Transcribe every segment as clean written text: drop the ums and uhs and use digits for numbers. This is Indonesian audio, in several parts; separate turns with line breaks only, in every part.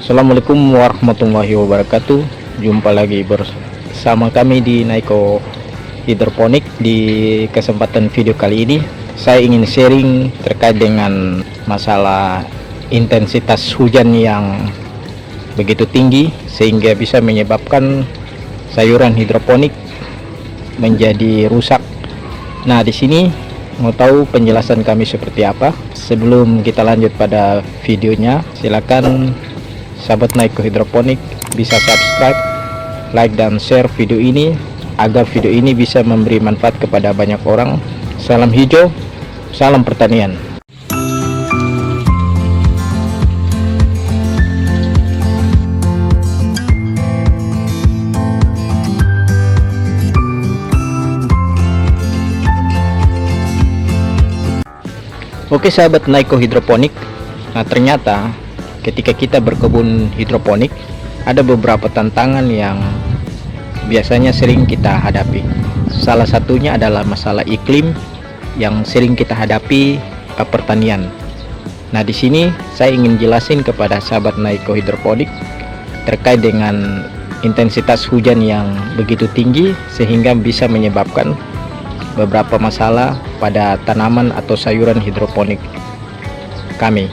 Assalamualaikum warahmatullahi wabarakatuh. Jumpa lagi bersama kami di Naiko Hidroponik. Di kesempatan video kali ini saya ingin sharing terkait dengan masalah intensitas hujan yang begitu tinggi sehingga bisa menyebabkan sayuran hidroponik menjadi rusak. Nah, di sini mau tahu penjelasan kami seperti apa? Sebelum kita lanjut pada videonya, silakan sahabat Naiko Hidroponik bisa subscribe, like dan share video ini agar video ini bisa memberi manfaat kepada banyak orang. Salam hijau, salam pertanian. Oke sahabat Naiko Hidroponik, nah ternyata ketika kita berkebun hidroponik ada beberapa tantangan yang biasanya sering kita hadapi. Salah satunya adalah masalah iklim yang sering kita hadapi pertanian. Nah, di sini saya ingin jelasin kepada sahabat Naiko Hidroponik terkait dengan intensitas hujan yang begitu tinggi sehingga bisa menyebabkan beberapa masalah pada tanaman atau sayuran hidroponik kami.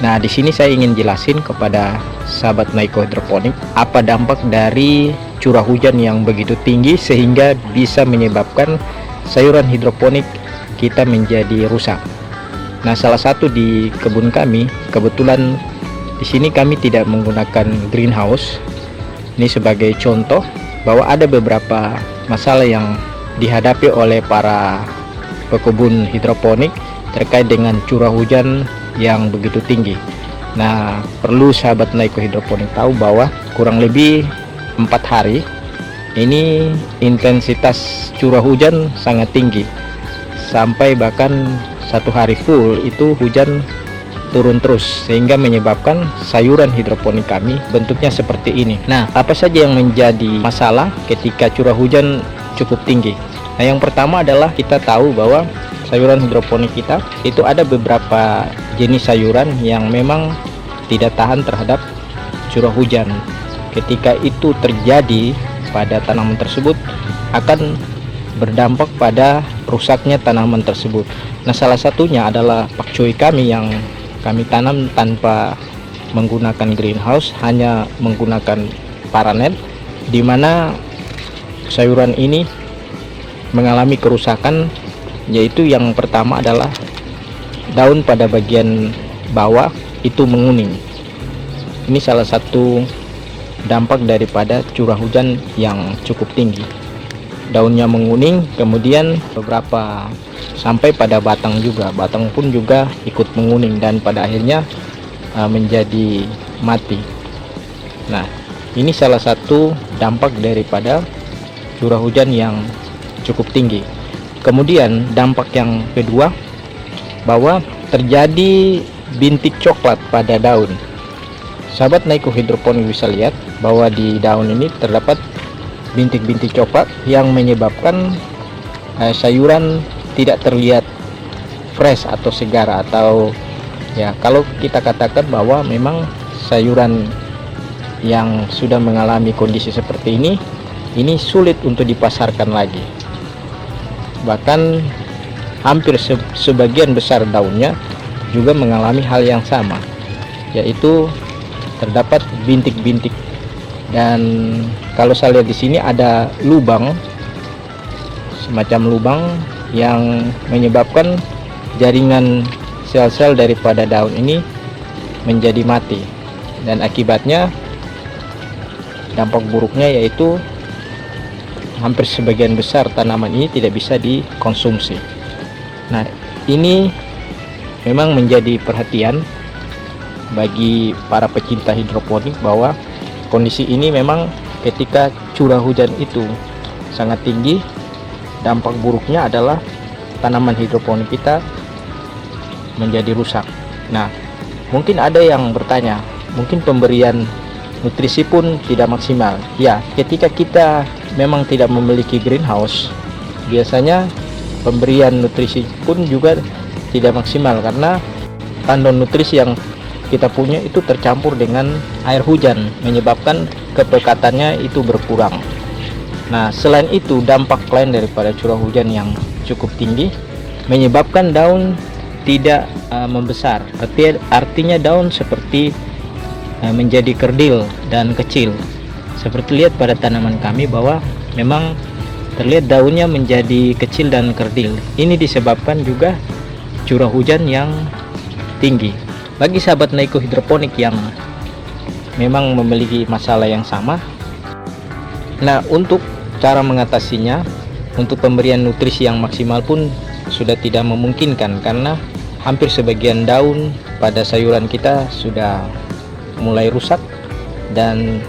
Nah, di sini saya ingin jelasin kepada sahabat Naiko Hidroponik apa dampak dari curah hujan yang begitu tinggi sehingga bisa menyebabkan sayuran hidroponik kita menjadi rusak. Nah, salah satu di kebun kami, kebetulan di sini kami tidak menggunakan greenhouse. Ini sebagai contoh bahwa ada beberapa masalah yang dihadapi oleh para pekebun hidroponik terkait dengan curah hujan yang begitu tinggi. Nah, perlu sahabat Naiko Hidroponik tahu bahwa kurang lebih 4 hari ini intensitas curah hujan sangat tinggi, sampai bahkan 1 hari full itu hujan turun terus sehingga menyebabkan sayuran hidroponik kami bentuknya seperti ini. Nah, apa saja yang menjadi masalah ketika curah hujan cukup tinggi? Nah, yang pertama adalah kita tahu bahwa sayuran hidroponik kita itu ada beberapa jenis sayuran yang memang tidak tahan terhadap curah hujan. Ketika itu terjadi pada tanaman tersebut akan berdampak pada rusaknya tanaman tersebut. Nah, salah satunya adalah pakcoy kami yang kami tanam tanpa menggunakan greenhouse, hanya menggunakan paranet, di mana sayuran ini mengalami kerusakan, yaitu yang pertama adalah daun pada bagian bawah itu menguning. Ini salah satu dampak daripada curah hujan yang cukup tinggi. Daunnya menguning, kemudian beberapa sampai pada batang juga, batang pun juga ikut menguning dan pada akhirnya menjadi mati. Nah, ini salah satu dampak daripada curah hujan yang cukup tinggi. Kemudian dampak yang kedua, bahwa terjadi bintik coklat pada daun. Sahabat Naiko Hidroponik bisa lihat bahwa di daun ini terdapat bintik-bintik coklat yang menyebabkan sayuran tidak terlihat fresh atau segar, atau ya kalau kita katakan bahwa memang sayuran yang sudah mengalami kondisi seperti ini sulit untuk dipasarkan lagi. Bahkan hampir sebagian besar daunnya juga mengalami hal yang sama, yaitu terdapat bintik-bintik. Dan kalau saya lihat di sini ada lubang, semacam lubang yang menyebabkan jaringan sel-sel daripada daun ini menjadi mati, dan akibatnya dampak buruknya yaitu hampir sebagian besar tanaman ini tidak bisa dikonsumsi. Nah, ini memang menjadi perhatian bagi para pecinta hidroponik bahwa kondisi ini memang ketika curah hujan itu sangat tinggi, dampak buruknya adalah tanaman hidroponik kita menjadi rusak. Nah, mungkin ada yang bertanya, mungkin pemberian nutrisi pun tidak maksimal. Ya, ketika kita memang tidak memiliki greenhouse, biasanya pemberian nutrisi pun juga tidak maksimal karena kandungan nutrisi yang kita punya itu tercampur dengan air hujan, menyebabkan kepekatannya itu berkurang. Nah, selain itu dampak lain daripada curah hujan yang cukup tinggi menyebabkan daun tidak membesar. Artinya daun seperti menjadi kerdil dan kecil. Seperti lihat pada tanaman kami bahwa memang terlihat daunnya menjadi kecil dan kerdil. Ini disebabkan juga curah hujan yang tinggi. Bagi sahabat Naiko hidroponik yang memang memiliki masalah yang sama, nah untuk cara mengatasinya, untuk pemberian nutrisi yang maksimal pun sudah tidak memungkinkan karena hampir sebagian daun pada sayuran kita sudah mulai rusak dan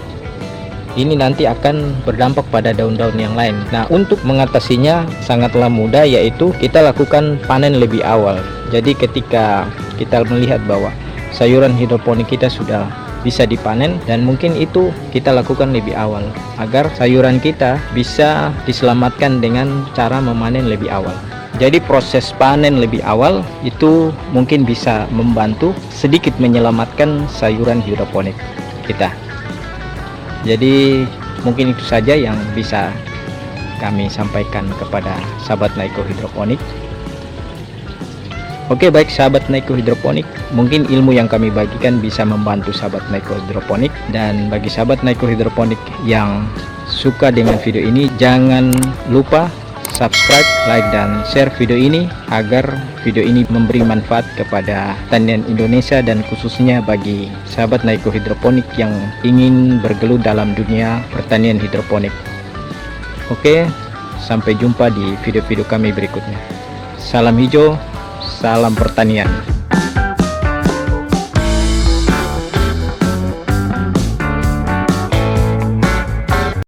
ini nanti akan berdampak pada daun-daun yang lain. Nah, untuk mengatasinya sangatlah mudah, yaitu kita lakukan panen lebih awal. Jadi ketika kita melihat bahwa sayuran hidroponik kita sudah bisa dipanen, dan mungkin itu kita lakukan lebih awal agar sayuran kita bisa diselamatkan dengan cara memanen lebih awal. Jadi proses panen lebih awal itu mungkin bisa membantu sedikit menyelamatkan sayuran hidroponik kita. Jadi mungkin itu saja yang bisa kami sampaikan kepada sahabat Naiko hidroponik. Oke, baik sahabat Naiko hidroponik, mungkin ilmu yang kami bagikan bisa membantu sahabat Naiko hidroponik. Dan bagi sahabat Naiko hidroponik yang suka dengan video ini, jangan lupa subscribe, like, dan share video ini agar video ini memberi manfaat kepada pertanian Indonesia dan khususnya bagi sahabat Naiko hidroponik yang ingin bergelut dalam dunia pertanian hidroponik. Oke, sampai jumpa di video-video kami berikutnya. Salam hijau, salam pertanian.